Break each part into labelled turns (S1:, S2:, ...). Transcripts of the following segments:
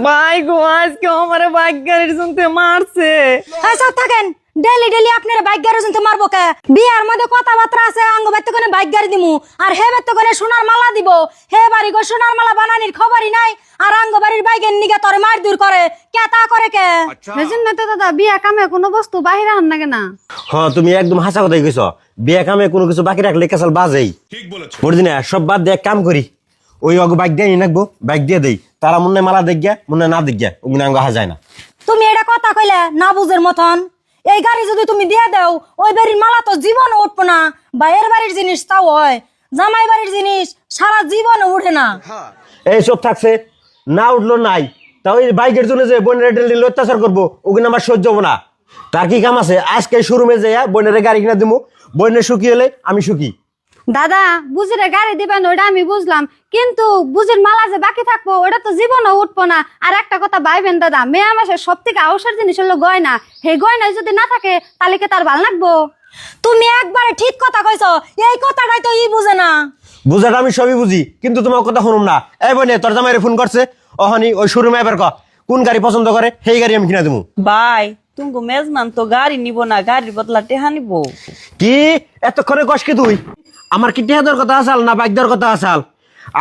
S1: ভাই গো আজকে আমার বাইক গাড়ির জন্য মারছে।
S2: সব থাকেন ডেলি ডেলি আপনারা বাইক গাড়ি জন্য মারবো কে? বিয়ার মধ্যে কথাবার্তা আছে আঙ্গ বাইতে কোনে বাইক গাড়ি দিমু আর হে বাইতে কোনে সোনার মালা দিব। হে বাড়ি গো সোনার মালা বানানির খবরই নাই আর আঙ্গ বাড়ির বাইকের নিগে তোরে মার দূর করে কে তা করে কে?
S3: সেজন্য তো দাদা বিয়া কামে কোনো বস্তু বাহিরে আন নাগে না।
S4: হ্যাঁ তুমি একদম হাসা কথাই কইছো। বিয়ে কামে কোনো কিছু বাকি রাখলে কেসাল বাজেই। ঠিক বলেছো। পরদিনে সব বাদ দিয়ে এক কাম করি, ওই অগ বাইক দিয়ে নাকবো, বাইক দিয়ে দেই, তারা মনে মালা দেখ গিয়া মনে না দেখ গিয়া ওগুলো আঙ্গ হাজায় না।
S2: তুমি এটা কথা কইলে না বুঝের মতন। এই গাড়ি যদি তুমি দিয়ে দাও ওই বাড়ির মালা তো জীবন উঠবো না। বাইরের বাড়ির জিনিস তাও হয়, জামাই বাড়ির জিনিস সারা জীবন উঠে না।
S4: এই সব থাকছে না উঠলো নাই, তা ওই বাইকের জন্য যে বোনের ডেলি অত্যাচার করবো ওগুলো আমার সহ্য হবো না। তার কি কাম আছে আজকে শোরুমে যাইয়া বোনের গাড়ি কিনা দিমু, বোনের সুখী হলে আমি সুখী।
S3: দাদা বুঝিরে গাড়ি দিবেন ওটা আমি বুঝলাম, কিন্তু বুঝির মালা যে বাকি থাকবো ওটা তো জীবনও উঠবো না। আর একটা কথা ভাইবেন দাদা, মেয়ে মাসের সব থেকে আউসার জিনিস হলো গয়না। সেই গয়না যদি না থাকে তাহলে কি তার ভালো লাগবো?
S2: তুমি একবারে ঠিক কথা কইছো, এই কথাটাই তো ই বুঝে না।
S4: বুঝাটা আমি সবই বুঝি, কিন্তু তোমার কথা শুনুম না। এই বোনে তোর জামাইরে ফোন করছে, ওহানি ওই শোরুমে এবার ক কোন গাড়ি পছন্দ করে সেই গাড়ি আমি কিনা দেবো।
S1: ভাই তুমি মেজমান তো গাড়ি নিব না, গাড়ির বদলা টেহা নিব।
S4: কি এতক্ষণে কস কি তুই? আমার কি টেহা দেওয়ার কথা আসাল না বাইক দেওয়ার কথা আসাল?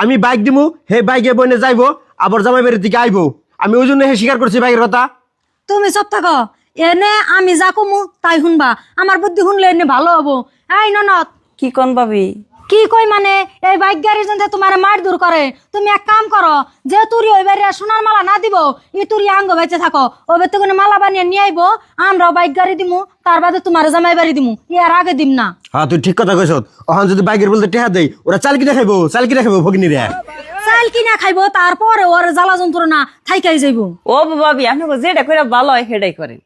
S4: আমি বাইক দিমু, হে বাইকে বইনে যাইবো, আবার জামাই বাড়ির দিকে আইবো। আমি ওই জন্য হে স্বীকার করছি বাইকের কথা।
S2: তুমি সব থাকো, এনে আমি যা কমু তাই শুনবা। আমার বুদ্ধি শুনলে এনে ভালো হবো। এই ননদ
S1: কি কোন ভাবি?
S2: কি কই মানে এই বাইক গাড়ির জন্য তোমার মার দূর করে। তুমি এক কাম করো, যে তুরি ওই বাড়ি সোনার মালা না দিব, ই তুরি আঙ্গ বেঁচে থাকো। ওই বেতে কোনো মালা বানিয়ে নিয়ে আইবো, আমরাও বাইক গাড়ি দিমু, তার বাদে তোমার জামাই বাড়ি দিমু। ইয়ার আগে দিম না।
S4: হ্যাঁ তুই ঠিক কথা কইছ। ওখান যদি বাইকের বলতে টেহা দেই, ওরা চাল কি দেখাইবো, চাল কি দেখাইবো ফকিনি রে।
S2: চাল কিনা খাইবো, তারপরে ওর জ্বালা যন্ত্রণা থাইকাই যাইবো।
S1: ও ভাবি আপনাকে যেটা করে ভালো হয় সেটাই করেন।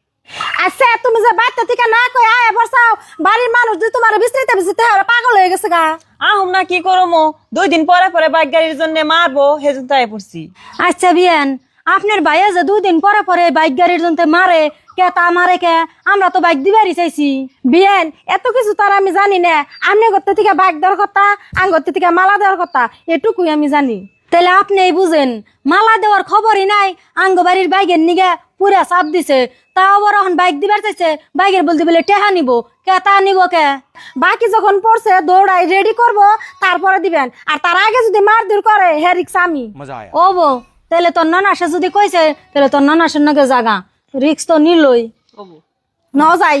S2: আচ্ছা তুমি যে বাড়িতে থেকে না কই আয় বসাও, বাড়ির মানুষ যে তোমার বিস্তৃত বিস্তৃত পাগল হয়ে গেছে গা।
S1: আহম না কি করমো, 2 দিন পরে পরে বাইক গাড়ির জন্য মারবো সেজন্য তাই পড়ছি।
S2: আচ্ছা বিয়ান, আপনার ভাইয়া যে 2 দিন পরে পরে বাইক গাড়ির জন্য মারে কে তা মারে কে? আমরা তো বাইক দিবারই চাইছি। বিয়ান এত কিছু তার আমি জানি না। আপনি করতে থেকে বাইক দেওয়ার কথা, আং করতে থেকে মালা দেওয়ার কথা, এটুকুই আমি জানি। তাহলে আপনি বুঝেন, মালা দেওয়ার খবরই নাই, আঙ্গ বাড়ির বাইকের নিগে পুরা চাপ দিছে। তাও আবার এখন বাইক দিবার চাইছে, বাইকের বলতে বলে টেহা নিব কে তা নিব কে? বাকি যখন পড়ছে দৌড়াই রেডি করব তারপরে দিবেন, আর তার আগে যদি মার দূর করে হে রিক্স আমি। ও বো তাহলে তোর নানাসে যদি কইছে তাহলে তোর নানাসের নাকি জাগা রিক্স তো নিলই ন যাই।